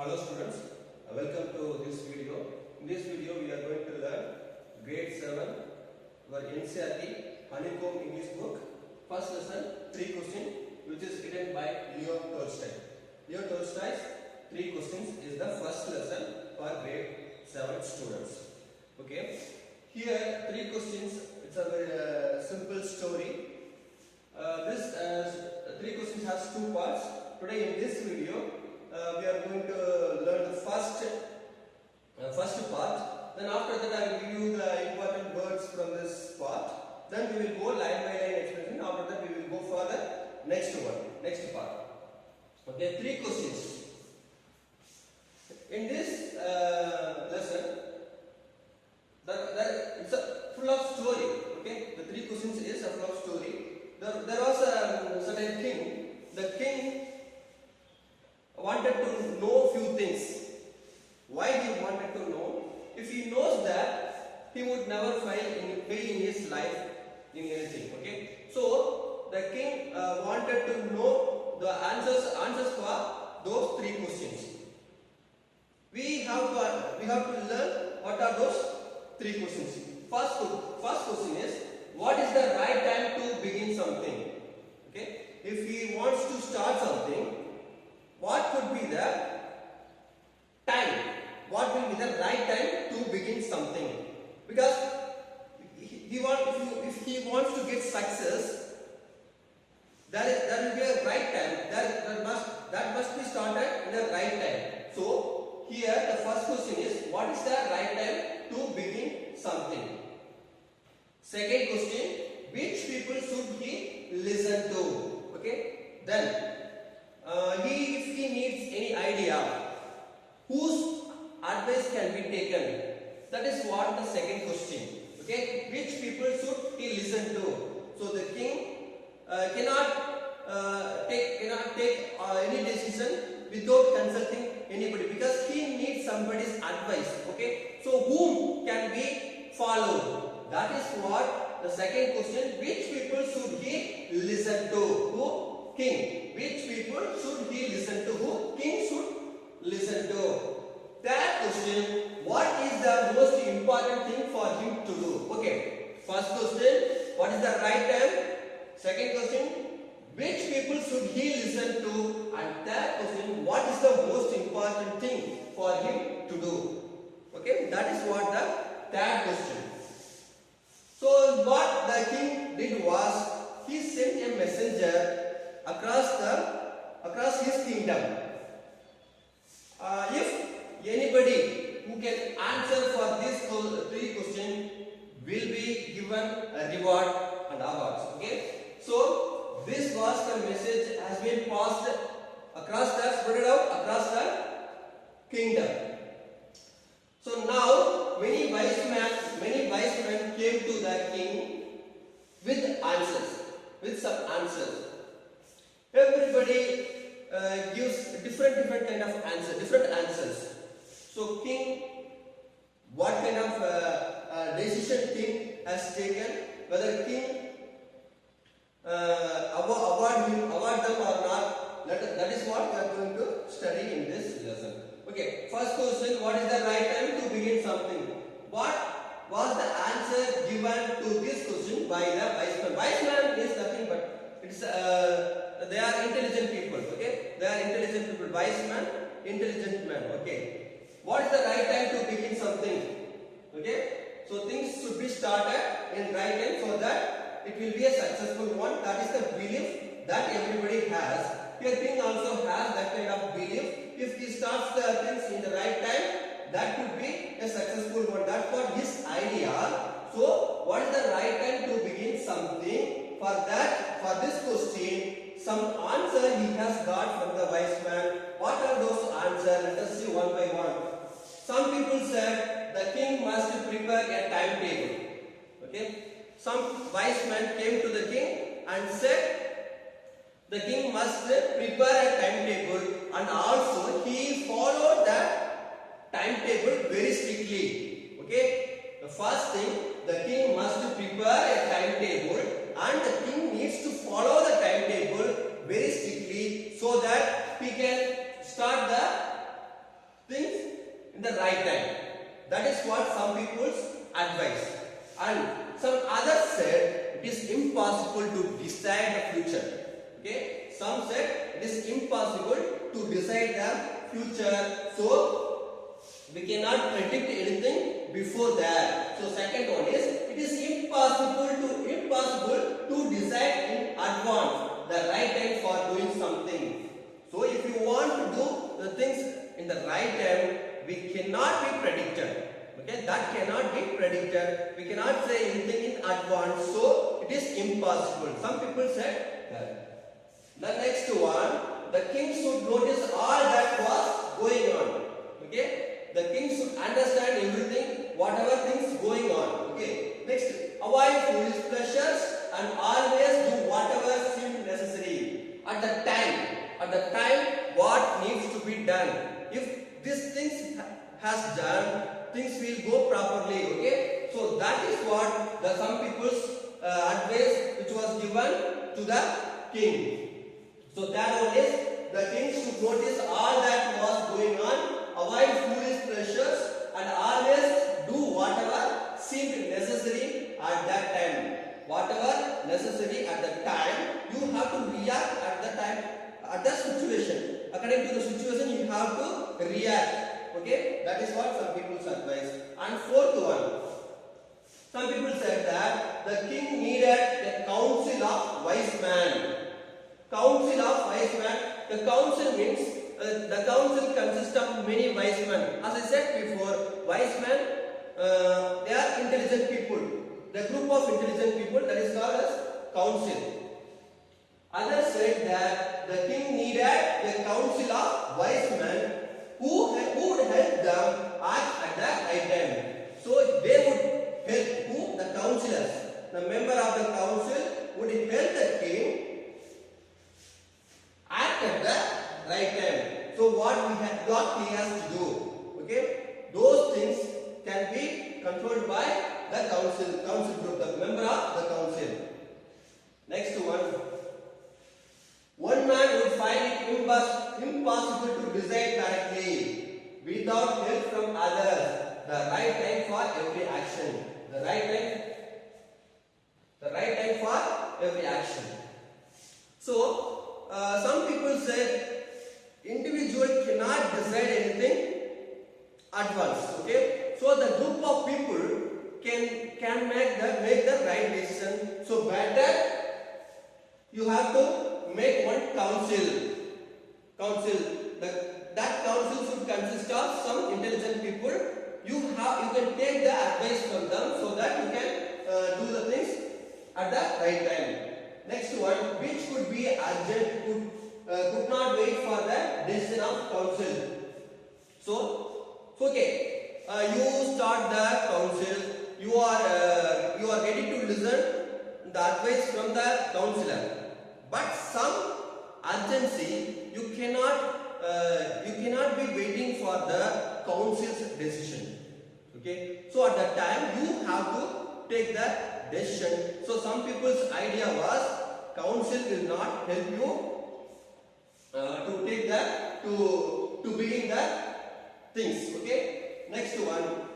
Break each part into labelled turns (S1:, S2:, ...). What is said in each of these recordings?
S1: Hello students, welcome to this video. In this video we are going to learn grade 7 our NCERT Honeycomb English book. First lesson 3 questions which is written by Leo Tolstoy. Leo Tolstoy's 3 questions is the first lesson for grade 7 students. Okay, here 3 questions, it's a very simple story. This 3 questions has 2 parts. Today in this video we are going to learn the first part. Then after that I will give you the important words from this part. Then we will go line by line explanation. After that we will go for the next part. Okay, 3 questions. In this lesson, it's full of story. Okay, the 3 questions is a full of story. There was a certain king. The king wanted to know few things. Why he wanted to know? If he knows that, he would never fail in his life in anything. Okay. So the king wanted to know the answers for those 3 questions. We have to learn what are those 3 questions. First question is, what is the right time to begin something? Okay. If he wants to start something, what could be the time? What will be the right time to begin something? Because if he wants to get success, there will be a right time. That must be started in the right time. So here the first question is, what is the right time to begin something? Second question, which people should he listen to? Okay. Then if he needs any idea, whose advice can be taken? That is what the second question. Okay, which people should he listen to? So the king cannot take any decision without consulting anybody, because he needs somebody's advice. Okay, so whom can be followed? That is what the second question. Which people should he listen to? Who? King. Which people should he listen to? Who? King should listen to. Third question, what is the most important thing for him to do? Okay. First question, what is the right time? Second question, which people should he listen to? And third question, what is the most important thing for him to do? Okay, that is what the third question. So what the king did was, he sent a messenger across his kingdom. If anybody who can answer for these 3 questions will be given a reward and awards. Okay. So this was the message has been passed spread out across the kingdom. So now many wise men came to the king with some answers. Everybody gives different kind of different answers. So king, what kind of decision king has taken? Whether king award them or not? That is what we are going to study in this lesson. Okay. First question: what is the right time to begin something? What was the answer given to this question by the wise man? Wise man is nothing but it's they are intelligent people. Okay, they are intelligent people. Wise man, intelligent man. Okay. What is the right time to begin something? Okay. So things should be started in right time so that it will be a successful one. That is the belief that everybody has. Your king also has that kind of belief. If he starts the things in the right time, that could be a successful one. That's what his idea. So what is the right time to begin something? For this question, some answer he has got from the wise man. What are those answers? Let us see one by one. Some people said the king must prepare a timetable. Okay. Some wise men came to the king and said the king must prepare a timetable, and also he followed that timetable very strictly. Okay. The first thing, the king must prepare a timetable, and the king needs to follow the timetable very strictly so that he can start the in the right time. That is what some people's advice. And some others said it is impossible to decide the future. Okay, some said it is impossible to decide the future. So we cannot predict anything before that. So second one is it is impossible to decide in advance the right time for doing something. So if you want to do the things in the right time, we cannot be predicted. Okay, that cannot be predicted. We cannot say anything in advance. So it is impossible. Some people said that. The next one, the king should notice all that was going on. Okay, the king should understand everything, whatever things going on. Okay, next, avoid foolish pleasures and always do whatever seems necessary at the time. At the time, what needs to be done. If this thing has done, things will go properly. Okay, so that is what the some people's advice which was given to the king. So that one is the king should notice all that was going on, avoid foolish pleasures, and always do whatever seemed necessary at that time. Whatever necessary at the time, you have to react at the time, at the situation. According to the situation, you have to react. Okay, that is what some people's advice. And fourth one, some people said that the king needed a council of wise men. Council of wise men. The council means the council consists of many wise men. As I said before, wise men they are intelligent people. The group of intelligent people, that is called as council. Others said that the king needed a council of wise men who would help them act at the right time. So they would help who? The councillors. The member of the council would help the king act at the right time. So what he has to do. Okay, those things can be controlled by the council group, the member of the council. Next one man would find it impossible to decide correctly without help from others. The right time for every action. The right time for every action. So some people said individual cannot decide anything at once. Okay, so the group of people can make the right decision. So better you have to make one council. That council should consist of some intelligent people. You can take the advice from them so that you can do the things at the right time. Next one, which could be urgent, could not wait for the decision of council. So okay, you start the council. You are ready to listen the advice from the councillor. But some urgency, you cannot be waiting for the council's decision. Okay, so at that time you have to take the decision. So some people's idea was council will not help you to take that to begin the things. Okay, next one,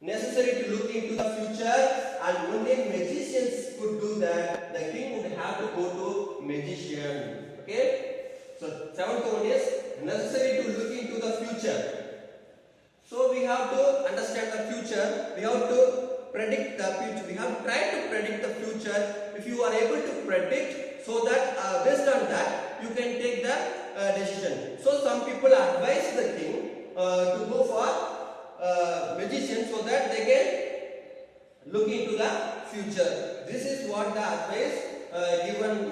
S1: necessary to look into the future, and only magicians could do that. The king would have to go to magician. Okay, so seventh one is necessary to look into the future. So we have to understand the future. We have to predict the future. We have to try to predict the future. If you are able to predict, so that based on that you can take the decision. So some people advise the king to go for magician so that they can look into the future. This is what the advice given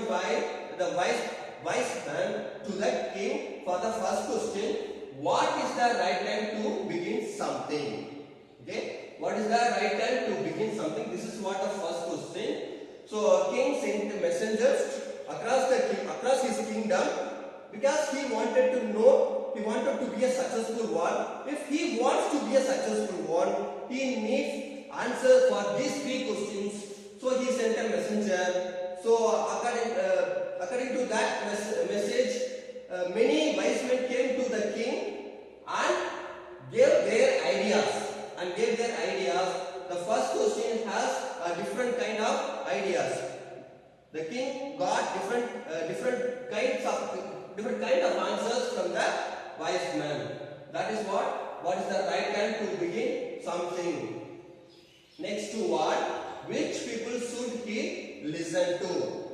S1: by the wise man to the king for the first question. What is the right time to begin something? Okay, what is the right time to begin something? This is what the first question. So king sent messengers across his kingdom because he wanted to know, he wanted to be a successful one. If he wants to be a successful one, he needs answer for these three questions. So he sent a messenger. So according to that message, many wise men came to the king and different kind of answers from the wise man. That is what is the right time to begin something. Next to what? Which people should he listen to?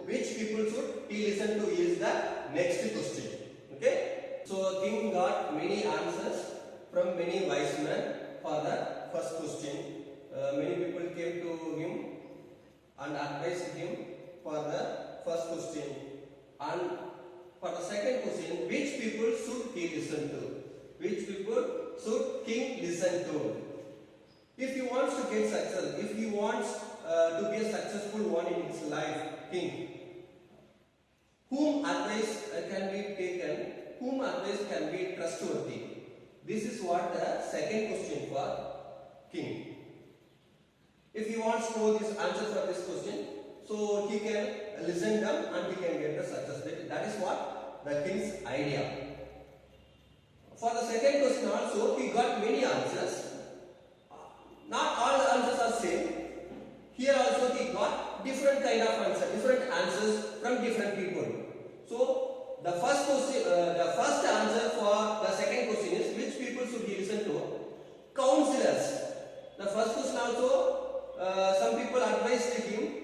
S1: Which people should he listen to is the next question. Okay? So king got many answers from many wise men for the first question. Many people came to him and advised him for the first question. And for the second question, which people should he listen to? Which people should king listen to? If he wants to get success, if he wants to be a successful one in his life, king, whom advice can be taken, whom advice can be trustworthy? This is what the second question for king. If he wants to know this answer for this question, so he can listen them and he can get the success. That is what the king's idea. For the second question also, he got many answers. Not all the answers are same. Here also he got different kind of answers, different answers from different people. So the first question, the first answer for the second question is which people should he listen to? Counselors. The first question also, some people advised him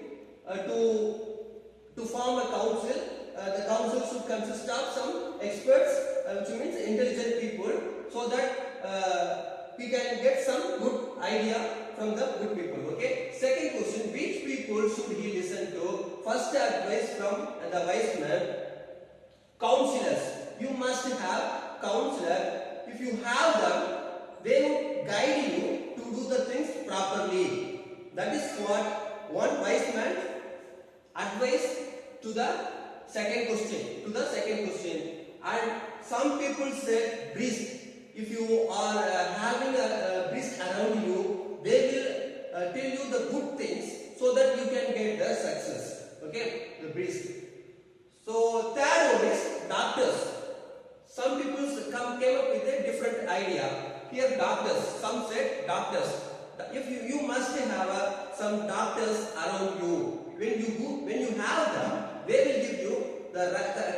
S1: to form a council. The council should consist of some experts, which means intelligent people, so that we can get some good idea from the good people. Okay. Second question: which people should he listen to? First advice from the wise man: counselors. You must have counselor. If you have them, they will guide you to do the things properly. That is what one wise man advised to the second question. And some people said brisk. If you are having a brisk around you, they will tell you the good things so that you can get the success. Okay, the brisk. So third one is doctors. Some people came up with a different idea. Here doctors. Some said doctors. If you must have some doctors around you. When you have them, they will give you the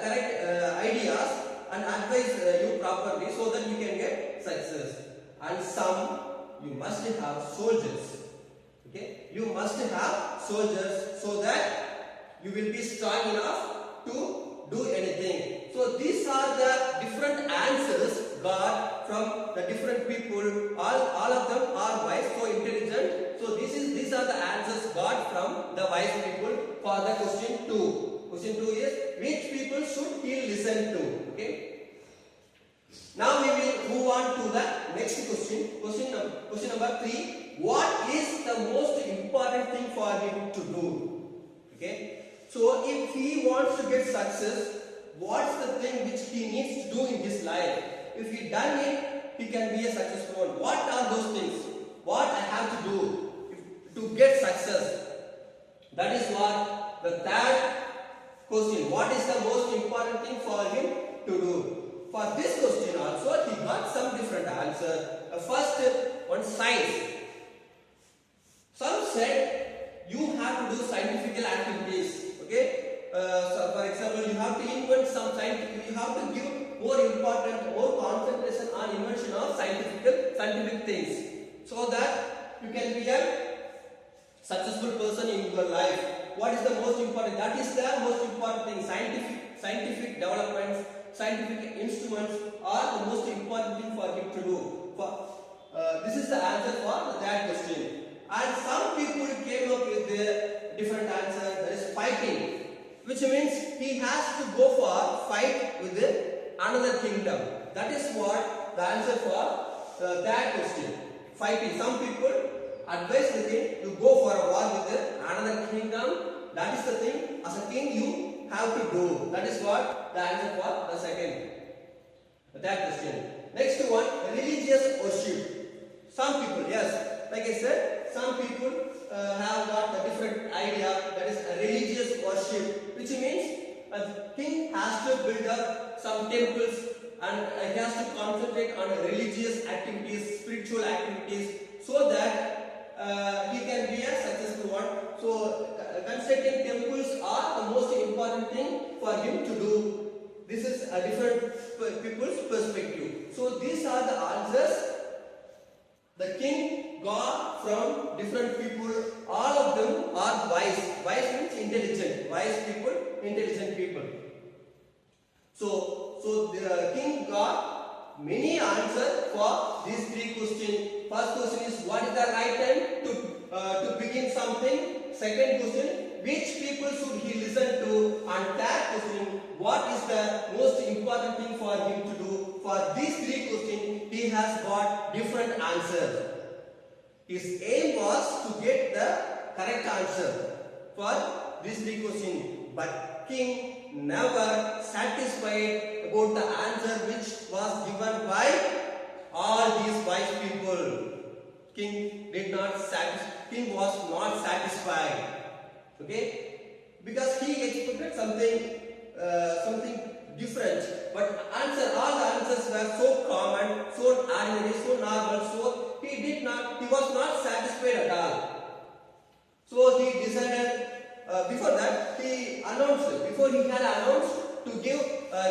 S1: correct ideas and advise you properly so that you can get success. And some, you must have soldiers. Okay, you must have soldiers so that you will be strong enough to do anything. So these are the different answers got from the different people. All of them are wise, so intelligent. So these are the answers got from the wise people for the question 2. Question 2 is which people should he listen to? Okay. Now we will move on to the next question. Question number 3. What is the most important thing for him to do? Okay. So if he wants to get success, what's the thing which he needs to do in his life? If he done it, he can be a successful one. What are those things? What I have to do to get success? That is what the third question. What is the most important thing for him to do? For this question also, he got some different answer. First one, science. Some said you have to do scientific activities. Okay. So for example, you have to invent some scientific. You have to give more concentration on invention of scientific things, so that you can be a successful person in your life. What is the most important? That is the most important thing. Scientific developments, scientific instruments are the most important thing for him to do. This is the answer for the third question. And some people came up with a different answer. That is fighting, which means he has to go for fight with another kingdom. That is what the answer for that question. Fighting. Some people advise the king to go for a war with another kingdom. That is the thing. As a king, you have to do. That is what the answer for the third question. Next one, religious worship. Some people, yes, like I said, some people have got a different idea. That is a religious worship, which means a king has to build up some temples and he has to concentrate on religious activities, spiritual activities, so that he can be a successful one. So constructing temples are the most important thing for him to do. This is a different people's perspective. So these are the answers the king got from different people. All of them are wise. Wise means intelligent. Wise people, intelligent people. So the king got many answers for these three questions. First question is what is the right time to begin something. Second question, which people should he listen to? And third question, what is the most important thing for him to do? For these three questions, he has got different answers. His aim was to get the correct answer for these three questions. But king never satisfied about the answer which was given by all these wise people. King was not satisfied. Okay, because he expected something different. But all the answers were so common, so ordinary, so normal. So he was not satisfied at all. So he decided. Before that, he had announced to give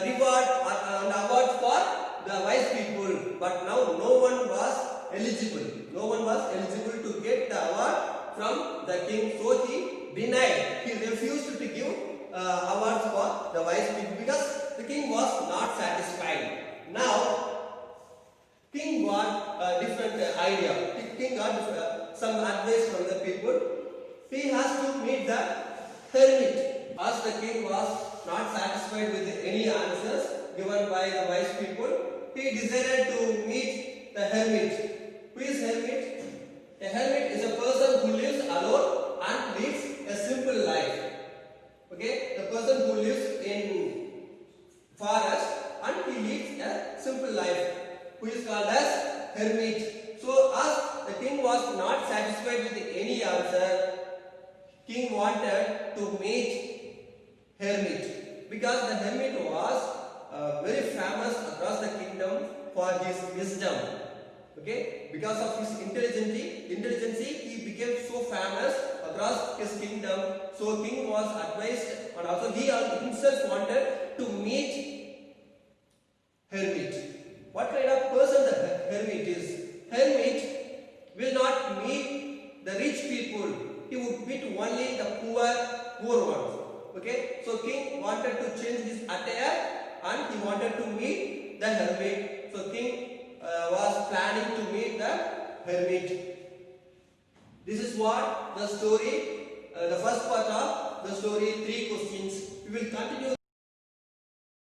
S1: reward and award for the wise people. But now no one was eligible. No one was eligible to get the award from the king. So he denied. He refused to give awards for the wise people because the king was not satisfied. Now, king got a different idea. King got some advice from the people. He has to meet the hermit. As the king was not satisfied with any answers given by the wise people, he decided to meet the hermit. Who is hermit? A hermit is a person who lives alone and leads a simple life. Okay, the person who lives in forest and he leads a simple life, who is called as hermit. So, as the king was not satisfied with any answer, king wanted to meet hermit because the hermit was very famous across the kingdom for his wisdom. Okay, because of his intelligence, he became so famous across his kingdom. So king was advised, and also he himself wanted to meet hermit. What kind of person the hermit is? Hermit will not meet the rich people. He would meet only the poor ones. Okay, so king wanted to change his attire and he wanted to meet the hermit. So king was planning to meet the hermit. This is what the story, the first part of the story, three questions. We will continue.